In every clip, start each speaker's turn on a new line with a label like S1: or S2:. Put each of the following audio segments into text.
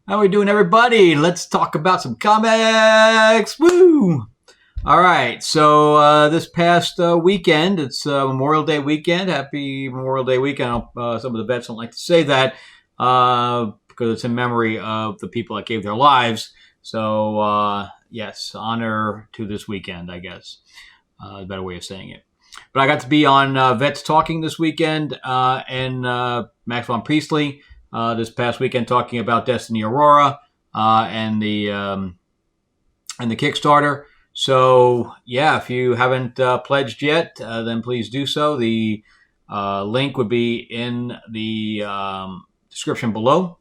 S1: How we doing, everybody? Let's talk about some comics. Woo! All right. So this past weekend, it's Memorial Day weekend. Happy Memorial Day weekend. Some of the vets don't like to say that because it's in memory of the people that gave their lives. So yes, honor to this weekend, I guess. A better way of saying it. But I got to be on Vets Talking this weekend and Max von Priestley this past weekend talking about Destiny Aurora and the Kickstarter. So yeah, if you haven't pledged yet, then please do so. The link would be in the description below.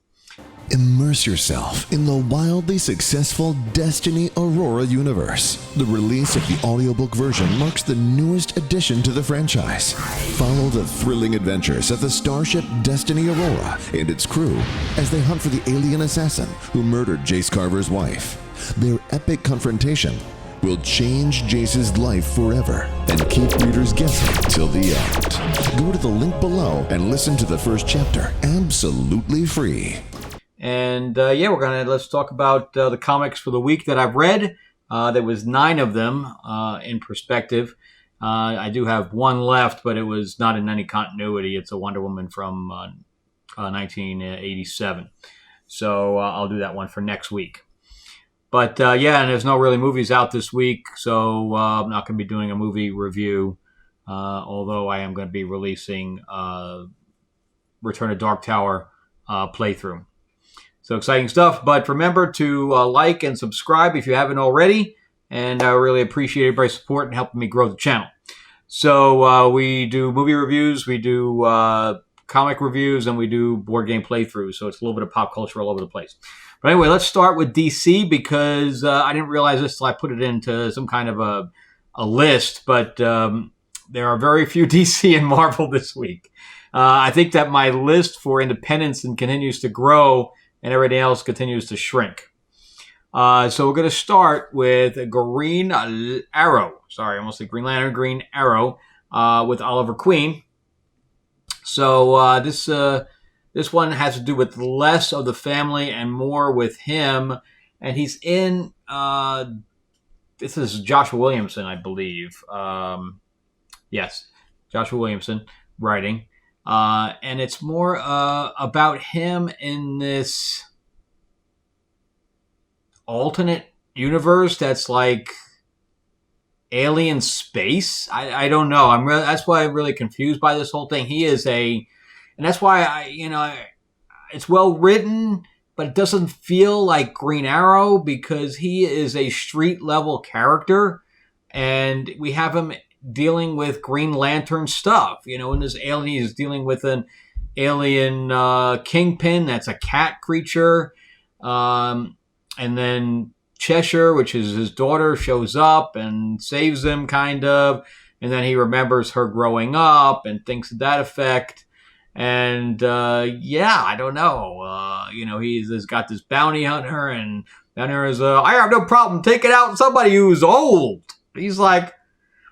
S2: Immerse yourself in the wildly successful Destiny Aurora universe. The release of the audiobook version marks the newest addition to the franchise. Follow the thrilling adventures of the starship Destiny Aurora and its crew as they hunt for the alien assassin who murdered Jace Carver's wife. Their epic confrontation will change Jace's life forever and keep readers guessing till the end. Go to the link below and listen to the first chapter absolutely free.
S1: And let's talk about the comics for the week that I've read. There was 9 of them in perspective. I do have one left, but it was not in any continuity. It's a Wonder Woman from 1987. So I'll do that one for next week. But and there's no really movies out this week, so I'm not going to be doing a movie review, although I am going to be releasing Return of Dark Tower playthrough. So exciting stuff, but remember to like and subscribe if you haven't already, and I really appreciate everybody's support and helping me grow the channel. So we do movie reviews, we do comic reviews, and we do board game playthroughs, so it's a little bit of pop culture all over the place. But anyway, let's start with DC because I didn't realize this until I put it into some kind of a list, but there are very few DC and Marvel this week. I think that my list for independents continues to grow, and everything else continues to shrink. So we're going to start with Green Arrow. Sorry, I almost said Green Lantern, Green Arrow with Oliver Queen. So this one has to do with less of the family and more with him. And he's in, this is Joshua Williamson, I believe. Yes, Joshua Williamson writing. And it's more about him in this alternate universe that's like alien space. I don't know. That's why I'm really confused by this whole thing. He is and that's why it's well written, but it doesn't feel like Green Arrow because he is a street level character, and we have him dealing with Green Lantern stuff, and this alien is dealing with an alien kingpin that's a cat creature, and then Cheshire, which is his daughter, shows up and saves him, kind of, and then he remembers her growing up and things to that effect, and I don't know, he's got this bounty hunter, and bounty hunter is, I have no problem taking out somebody who's old. He's like,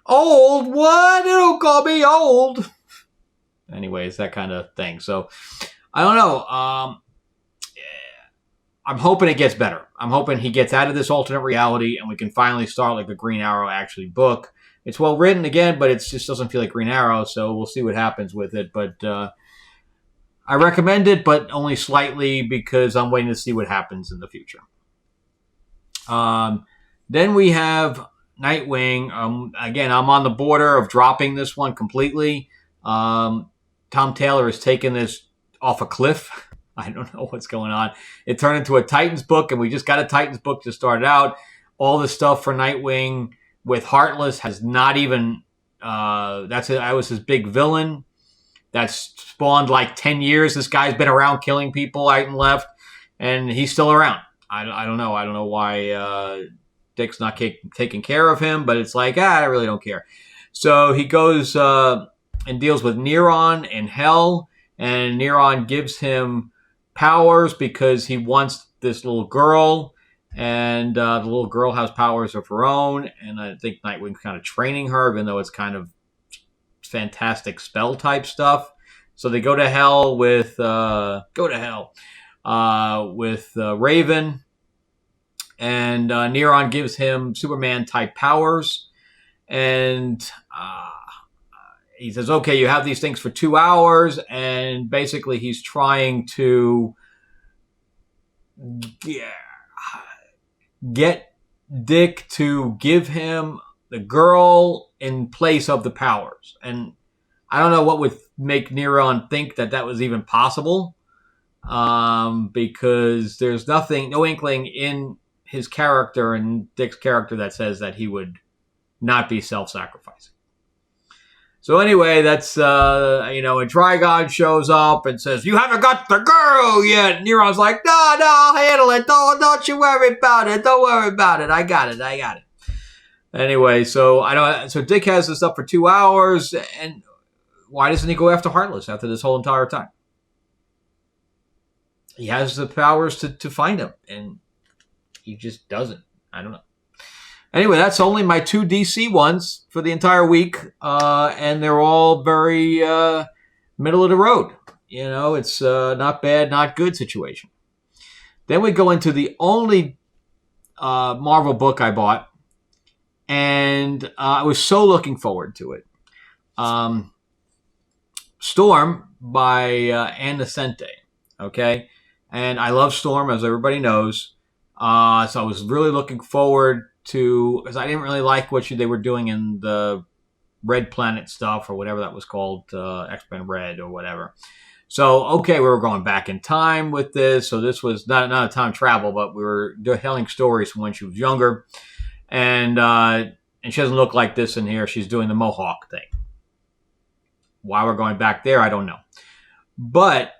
S1: old? What? They don't call me old. Anyways, that kind of thing. So, I don't know. I'm hoping it gets better. I'm hoping he gets out of this alternate reality and we can finally start like a Green Arrow actually book. It's well written again, but it just doesn't feel like Green Arrow, so we'll see what happens with it. But I recommend it, but only slightly because I'm waiting to see what happens in the future. Then we have Nightwing. Again, I'm on the border of dropping this one completely. Tom Taylor has taken this off a cliff. I don't know what's going on. It turned into a Titans book, and we just got a Titans book to start it out. All the stuff for Nightwing with Heartless has not even... I was his big villain. That's spawned like 10 years. This guy's been around killing people right and left, and he's still around. I don't know. I don't know why Dick's not taking care of him, but it's like, I really don't care. So he goes and deals with Neron in Hell, and Neron gives him powers because he wants this little girl, and the little girl has powers of her own, and I think Nightwing's kind of training her, even though it's kind of fantastic spell type stuff. So they go to hell with with Raven, and Neron gives him Superman-type powers, and he says, okay, you have these things for 2 hours, and basically he's trying to get Dick to give him the girl in place of the powers. And I don't know what would make Neron think that that was even possible, because there's no inkling in his character and Dick's character that says that he would not be self-sacrificing. So anyway, that's, and Trigon shows up and says, you haven't got the girl yet. And Neron's like, no, I'll handle it. Don't you worry about it. Don't worry about it. I got it. Anyway, so Dick has this up for 2 hours, and why doesn't he go after Heartless after this whole entire time? He has the powers to find him, and he just doesn't. I don't know. Anyway, that's only my 2 DC ones for the entire week, and they're all very middle of the road. It's not bad, not good situation. Then we go into the only Marvel book I bought, and I was so looking forward to it. Storm by Ann Nocente, okay? And I love Storm, as everybody knows. So I was really looking forward to, because I didn't really like what they were doing in the Red Planet stuff, or whatever that was called, X-Men Red or whatever. So, okay, we were going back in time with this. So this was not a time travel, but we were telling stories from when she was younger. And she doesn't look like this in here. She's doing the Mohawk thing. Why we're going back there, I don't know. But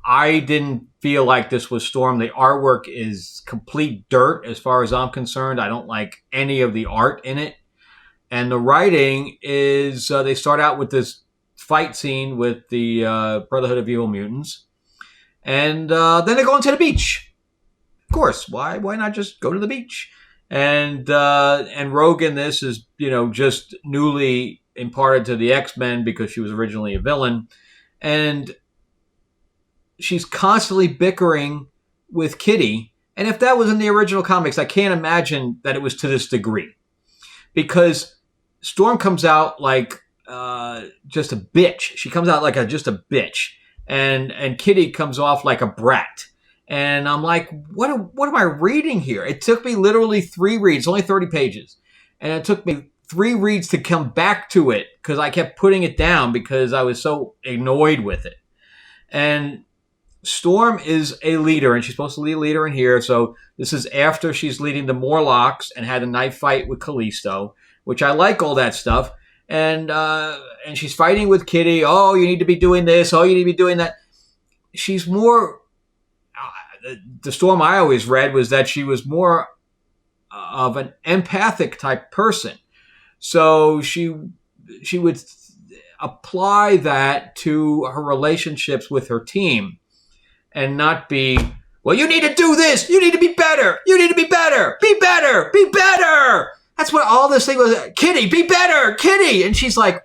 S1: I didn't feel like this was Storm. The artwork is complete dirt as far as I'm concerned. I don't like any of the art in it. And the writing is, they start out with this fight scene with the Brotherhood of Evil Mutants. And then they go into the beach. Of course, why not just go to the beach? And Rogue in this is, just newly imparted to the X-Men because she was originally a villain. And she's constantly bickering with Kitty. And if that was in the original comics, I can't imagine that it was to this degree. Because Storm comes out like just a bitch. She comes out like just a bitch. And Kitty comes off like a brat. And I'm like, what am I reading here? It took me literally 3 reads, only 30 pages. And it took me 3 reads to come back to it because I kept putting it down because I was so annoyed with it. And Storm is a leader, and she's supposed to be a leader in here. So this is after she's leading the Morlocks and had a knife fight with Callisto, which I like all that stuff. And she's fighting with Kitty. Oh, you need to be doing this. Oh, you need to be doing that. She's more... the Storm I always read was that she was more of an empathic type person. So she would apply that to her relationships with her team. And not be, well, you need to do this. You need to be better. You need to be better. Be better. Be better. That's what all this thing was. Kitty, be better. Kitty. And she's like,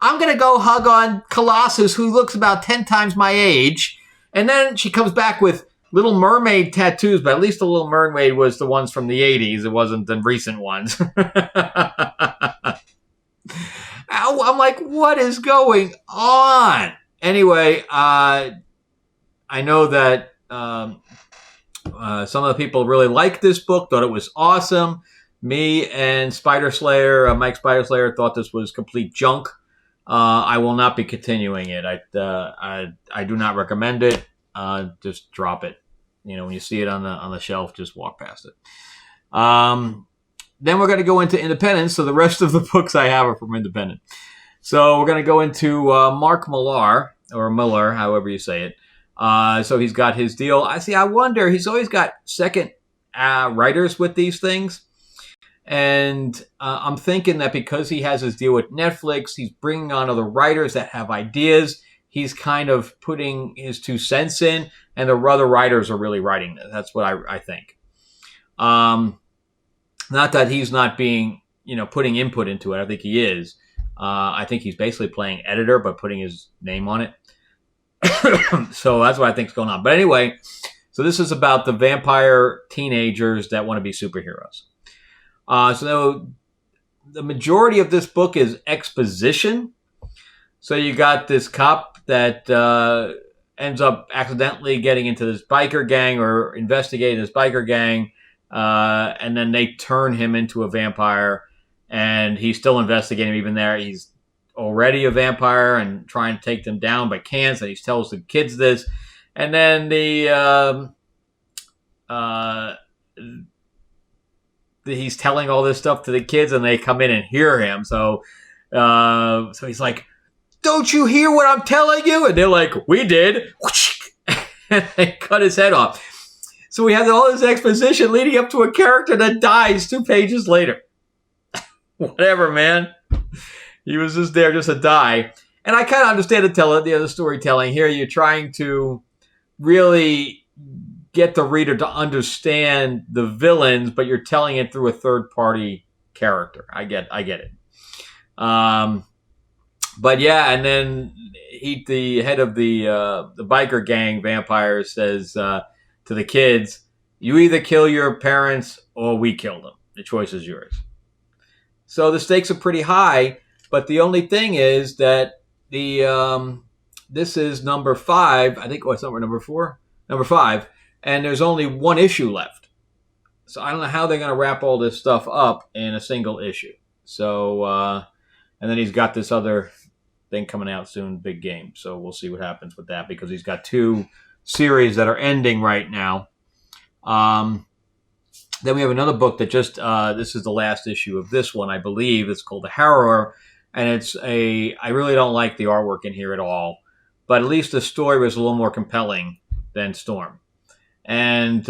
S1: I'm going to go hug on Colossus, who looks about 10 times my age. And then she comes back with Little Mermaid tattoos, but at least the Little Mermaid was the ones from the 80s. It wasn't the recent ones. I'm like, what is going on? Anyway, I know that some of the people really liked this book, thought it was awesome. Me and Spider Slayer, Mike Spider Slayer, thought this was complete junk. I will not be continuing it. I do not recommend it. Just drop it. When you see it on the shelf, just walk past it. Then we're going to go into Independent. So the rest of the books I have are from Independent. So we're going to go into Mark Millar, or Miller, however you say it. So he's got his deal. I wonder, he's always got second writers with these things. And I'm thinking that because he has his deal with Netflix, he's bringing on other writers that have ideas. He's kind of putting his 2 cents in, and the other writers are really writing this. That's what I think. Not that he's not being, putting input into it. I think he is. I think he's basically playing editor, but putting his name on it. So that's what I think is going on. But anyway, so this is about the vampire teenagers that want to be superheroes. So the majority of this book is exposition. So you got this cop that ends up accidentally getting into this biker gang or investigating this biker gang, and then they turn him into a vampire, and he's still investigating even there. He's already a vampire and trying to take them down, but can't. So he tells the kids this, and then he's telling all this stuff to the kids, and they come in and hear him. So he's like, "Don't you hear what I'm telling you?" And they're like, "We did." And they cut his head off. So we have all this exposition leading up to a character that dies 2 pages later. Whatever, man. He was just there just to die. And I kind of understand the storytelling here. You're trying to really get the reader to understand the villains, but you're telling it through a third-party character. I get it. But yeah, and then the head of the biker gang vampires says to the kids, "You either kill your parents or we kill them. The choice is yours." So the stakes are pretty high, but the only thing is that this is number 5. I think what's number 4? Number 5, and there's only 1 issue left. So I don't know how they're going to wrap all this stuff up in a single issue. So and then he's got this other thing coming out soon, Big Game. So we'll see what happens with that because he's got 2 series that are ending right now. Then we have another book that just, this is the last issue of this one, I believe. It's called The Harrower. And I really don't like the artwork in here at all. But at least the story was a little more compelling than Storm. And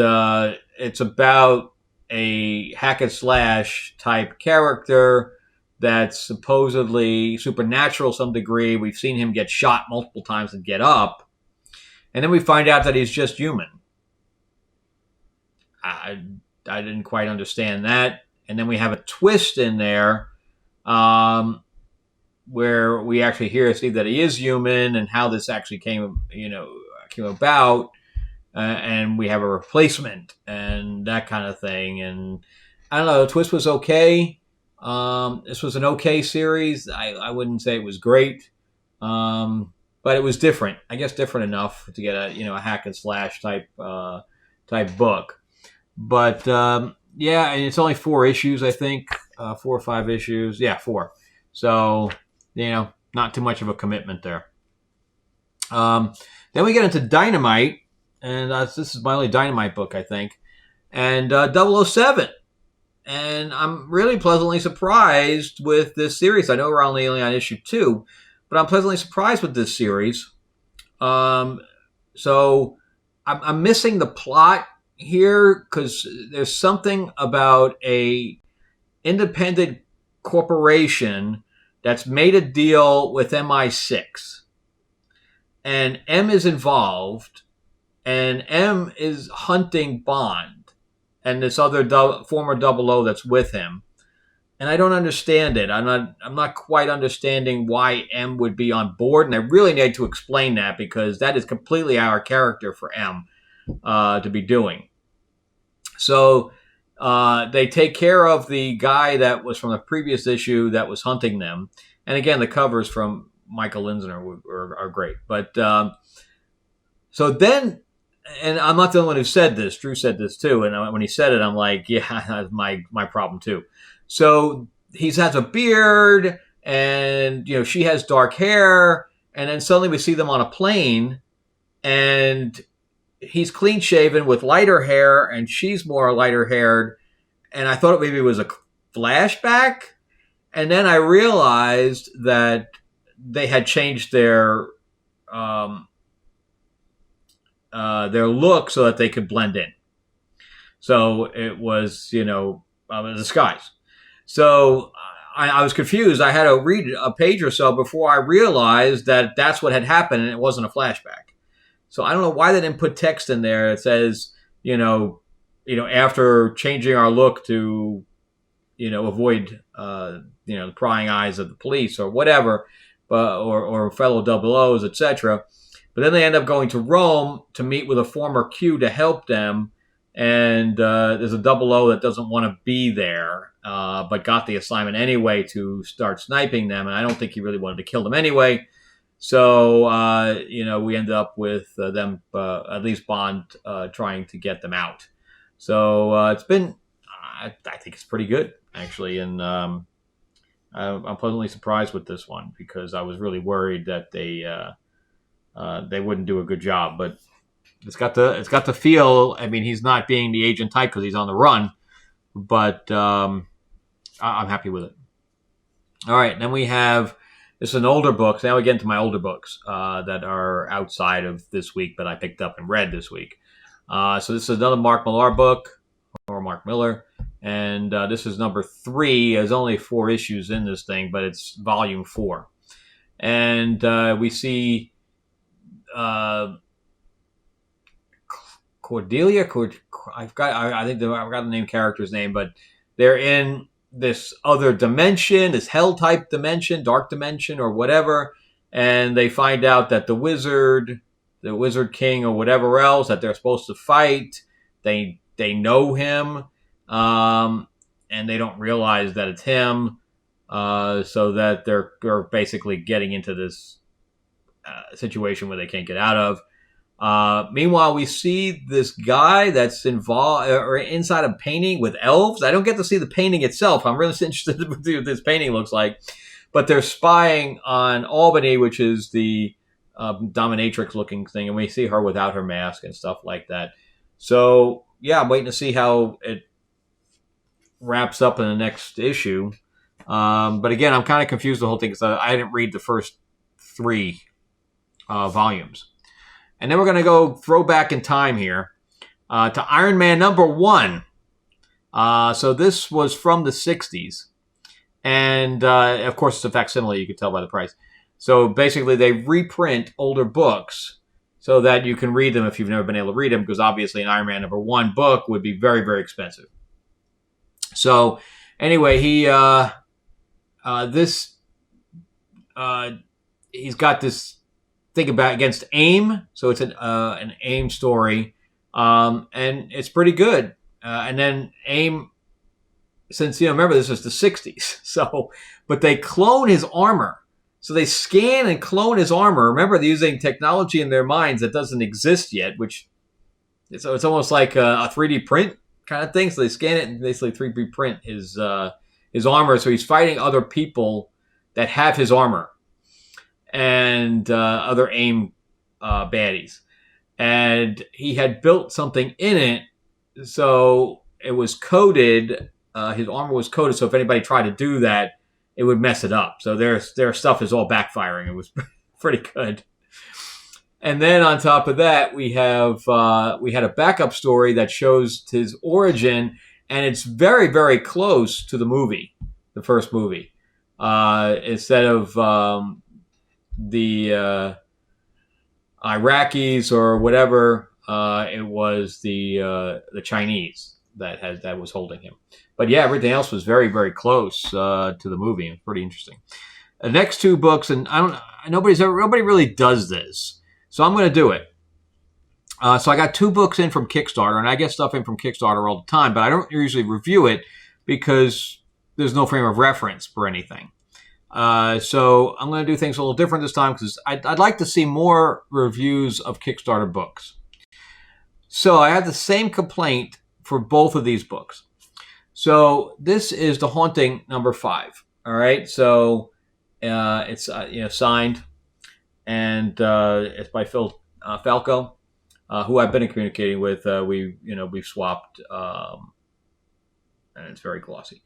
S1: it's about a hack and slash type character that's supposedly supernatural to some degree. We've seen him get shot multiple times and get up. And then we find out that he's just human. I didn't quite understand that. And then we have a twist in there where we actually see that he is human and how this actually came about. And we have a replacement and that kind of thing. And I don't know, the twist was okay. This was an okay series. I wouldn't say it was great, but it was different. I guess different enough to get a hack and slash type book. But yeah, and it's only 4 issues, I think, 4 or 5 issues. Yeah, 4. So not too much of a commitment there. Then we get into Dynamite, and this is my only Dynamite book, I think, and 007. And I'm really pleasantly surprised with this series. I know we're only on issue 2, but I'm pleasantly surprised with this series. So I'm missing the plot here because there's something about a independent corporation that's made a deal with MI6. And M is involved, and M is hunting Bond and this other former 00 that's with him. And I don't understand it. I'm not quite understanding why M would be on board, and I really need to explain that because that is completely our character for M to be doing. So they take care of the guy that was from the previous issue that was hunting them. And again, the covers from Michael Linsner are great. But so then, and I'm not the only one who said this. Drew said this too. And when he said it, I'm like, yeah, that's my problem too. So he has a beard and, she has dark hair. And then suddenly we see them on a plane and he's clean shaven with lighter hair and she's more lighter haired. And I thought maybe it was a flashback. And then I realized that they had changed their look so that they could blend in. So it was, a disguise. So I was confused. I had to read a page or so before I realized that that's what had happened and it wasn't a flashback. So I don't know why they didn't put text in there. It says, after changing our look to, avoid, the prying eyes of the police or whatever, or fellow 00s, etc. But then they end up going to Rome to meet with a former Q to help them. And there's a double O that doesn't want to be there, but got the assignment anyway to start sniping them. And I don't think he really wanted to kill them anyway. So, we ended up with them, at least Bond, trying to get them out. So it's been, I think it's pretty good, actually. And I'm pleasantly surprised with this one because I was really worried that they wouldn't do a good job. But it's got the feel. I mean, he's not being the agent type because he's on the run, but I'm happy with it. All right, then we have. This is an older book. Now we get into my older books that are outside of this week, but I picked up and read this week. So this is another Mark Millar book, or Mark Miller, and this is number 3. There's only 4 issues in this thing, but it's volume 4. And we see Cordelia. I think I forgot the character's name, but they're in this other dimension, this hell-type dimension, dark dimension, or whatever, and they find out that the wizard king, or whatever else that they're supposed to fight, they know him, and they don't realize that it's him, so that they're basically getting into this situation where they can't get out of. Meanwhile, we see this guy that's involved or inside a painting with elves. I don't get to see the painting itself. I'm really interested in what this painting looks like. But they're spying on Albany, which is the dominatrix-looking thing, and we see her without her mask and stuff like that. So, yeah, I'm waiting to see how it wraps up in the next issue. But again, I'm kind of confused the whole thing because I didn't read the first 3 volumes. And then we're going to go throw back in time here to Iron Man number 1. So this was from the 60s. And, of course, it's a facsimile. You can tell by the price. So basically, they reprint older books so that you can read them if you've never been able to read them, because obviously an Iron Man number 1 book would be very, very expensive. So anyway, he's got this thing about against AIM. So it's an AIM story, and it's pretty good. And then AIM, since, remember, this is the 60s. So, but they clone his armor. So they scan and clone his armor. Remember, they're using technology in their minds that doesn't exist yet, so it's almost like a 3D print kind of thing. So they scan it and basically 3D print his armor. So he's fighting other people that have his armor and other AIM baddies. And he had built something in it, so it was coded. His armor was coded, so if anybody tried to do that, it would mess it up. So their stuff is all backfiring. It was pretty good. And then on top of that, we had a backup story that shows his origin, and it's very, very close to the first movie. Instead of the Iraqis or whatever, it was the Chinese that was holding him. But yeah, everything else was very, very close to the movie. It's pretty interesting. The next 2 books, and nobody really does this, so I'm going to do it. So I got 2 books in from Kickstarter, and I get stuff in from Kickstarter all the time, but I don't usually review it because there's no frame of reference for anything. So I'm going to do things a little different this time because I'd like to see more reviews of Kickstarter books. So I had the same complaint for both of these books. So this is The Haunting number 5. All right. So it's signed, and it's by Phil Falco, who I've been communicating with. We've swapped, and it's very glossy.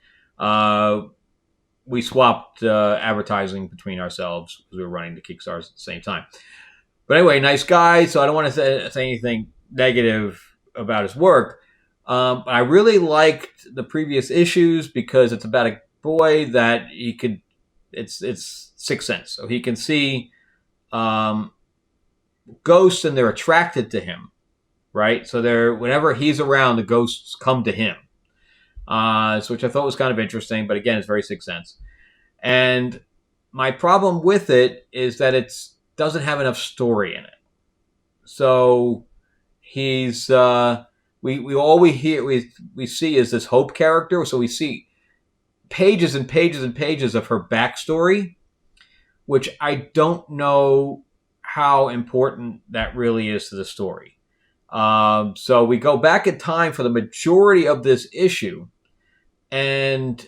S1: We swapped advertising between ourselves because we were running the Kickstarters at the same time. But anyway, nice guy. So I don't want to say anything negative about his work. But I really liked the previous issues because it's about a boy that it's sixth sense. So he can see ghosts and they're attracted to him, right? So whenever he's around, the ghosts come to him. Which I thought was kind of interesting, but again, it's very sixth sense. And my problem with it is that it doesn't have enough story in it. So he's we all we hear we see is this Hope character. So we see pages and pages and pages of her backstory, which I don't know how important that really is to the story. So we go back in time for the majority of this issue, and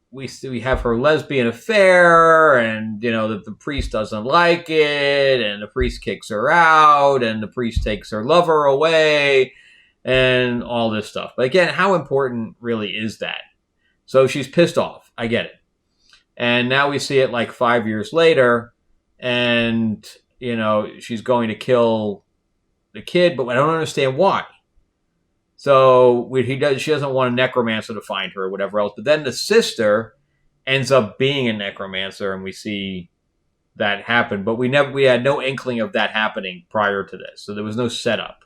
S1: we have her lesbian affair, and the priest doesn't like it, and the priest kicks her out, and the priest takes her lover away, and all this stuff. But again, how important really is that? So she's pissed off. I get it. And now we see it like 5 years later, and she's going to kill the kid, but I don't understand why. So she doesn't want a necromancer to find her or whatever else. But then the sister ends up being a necromancer, and we see that happen. But we had no inkling of that happening prior to this, so there was no setup.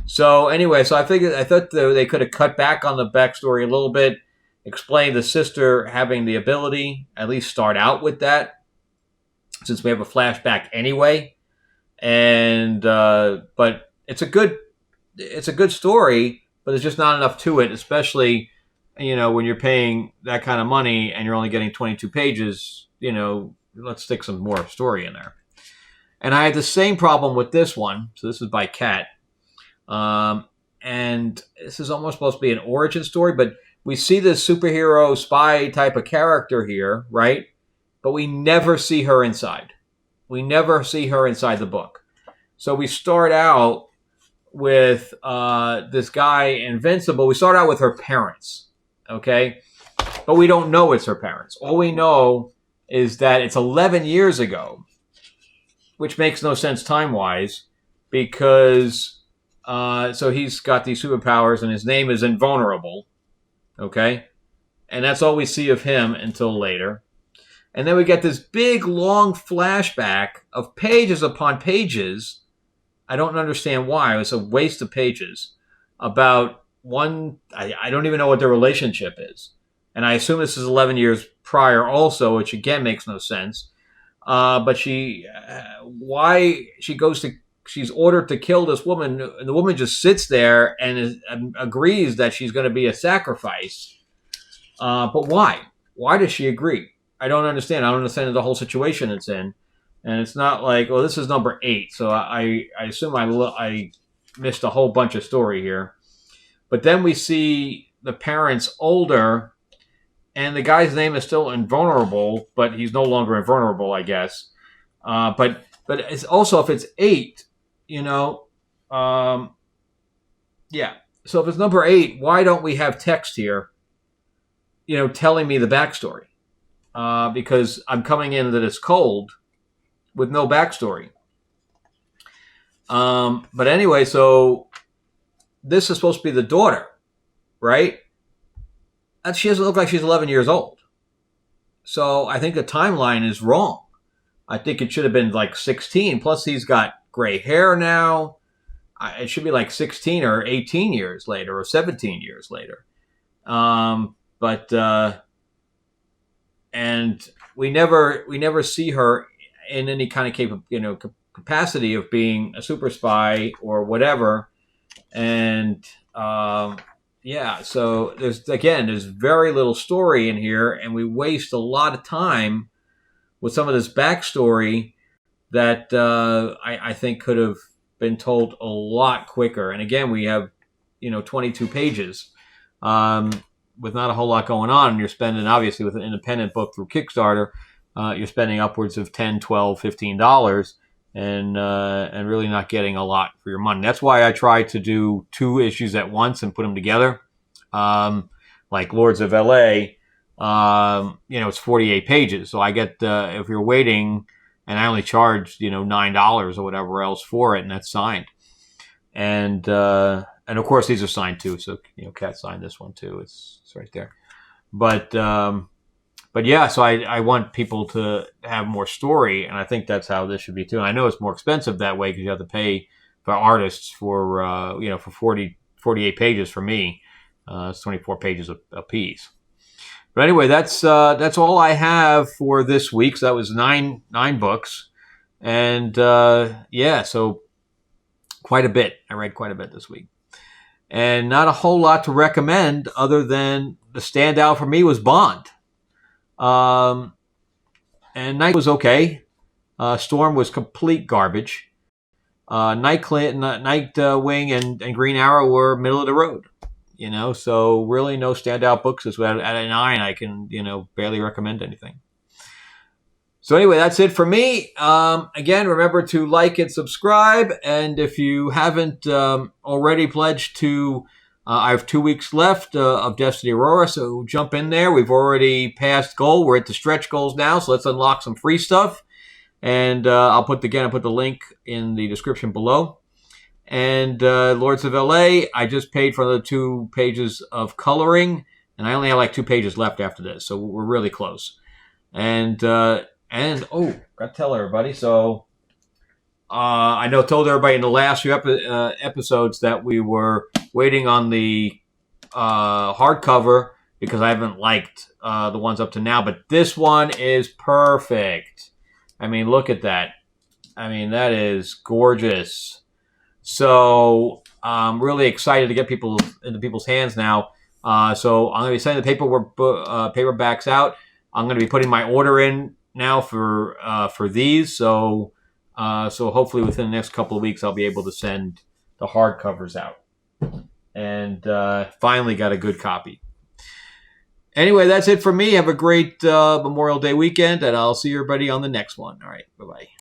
S1: So anyway, I thought they could have cut back on the backstory a little bit, explain the sister having the ability, at least start out with that, since we have a flashback anyway. And but it's a good story, but there's just not enough to it, especially when you're paying that kind of money and you're only getting 22 pages. Let's stick some more story in there. And I had the same problem with this one. So this is by Kat, and this is almost supposed to be an origin story, but we see this superhero spy type of character here, right? But we never see her inside. We never see her inside the book. So we start out with this guy, Invincible. We start out with her parents, okay? But we don't know it's her parents. All we know is that it's 11 years ago, which makes no sense time-wise, because so he's got these superpowers, and his name is Invulnerable, okay? And that's all we see of him until later. And then we get this big, long flashback of pages upon pages. I don't understand why. It was a waste of pages about one. I don't even know what their relationship is. And I assume this is 11 years prior also, which again makes no sense. But she's ordered to kill this woman. And the woman just sits there and agrees that she's going to be a sacrifice. But why? Why does she agree? I don't understand. I don't understand the whole situation it's in. And it's not like, well, this is number 8. So I assume I missed a whole bunch of story here. But then we see the parents older, and the guy's name is still Invulnerable, but he's no longer invulnerable, I guess. But it's also, if it's 8, yeah. So if it's number 8, why don't we have text here, telling me the backstory? Because I'm coming into this cold with no backstory. But anyway, so this is supposed to be the daughter, right? And she doesn't look like she's 11 years old. So I think the timeline is wrong. I think it should have been like 16. Plus, he's got gray hair now. It should be like 16 or 18 years later or 17 years later. And we never see her in any kind of capacity of being a super spy or whatever. And so there's very little story in here, and we waste a lot of time with some of this backstory that I think could have been told a lot quicker. And again, we have 22 pages. With not a whole lot going on, and you're spending, obviously, with an independent book through Kickstarter, you're spending upwards of $10, $12, $15, and really not getting a lot for your money. That's why I try to do 2 issues at once and put them together. Like Lords of LA, it's 48 pages. So I get, if you're waiting, and I only charge, $9 or whatever else for it, and that's signed. And of course these are signed too. So, Kat signed this one too. It's right there. But yeah, so I want people to have more story, and I think that's how this should be too. And I know it's more expensive that way because you have to pay for artists for, for 48 pages for me. It's 24 pages a piece. But anyway, that's all I have for this week. So that was nine books. And so quite a bit. I read quite a bit this week. And not a whole lot to recommend other than the standout for me was Bond. And Night was okay. Storm was complete garbage. Nightwing and Green Arrow were middle of the road. So really no standout books. At a 9, I can, barely recommend anything. So anyway, that's it for me. Again, remember to like and subscribe. And if you haven't already pledged to, I have 2 weeks left of Destiny Aurora, so jump in there. We've already passed goal. We're at the stretch goals now, so let's unlock some free stuff. And I'll put the link in the description below. And Lords of LA, I just paid for the 2 pages of coloring, and I only have like 2 pages left after this, so we're really close. And got to tell everybody. So I told everybody in the last few episodes that we were waiting on the hardcover because I haven't liked the ones up to now, but this one is perfect. I mean, look at that. I mean, that is gorgeous. So I'm really excited to get into people's hands now. So I'm going to be sending the paperbacks out. I'm going to be putting my order in now for these. So hopefully within the next couple of weeks I'll be able to send the hardcovers out. And finally got a good copy. Anyway, that's it for me. Have a great Memorial Day weekend, and I'll see everybody on the next one. All right, bye-bye.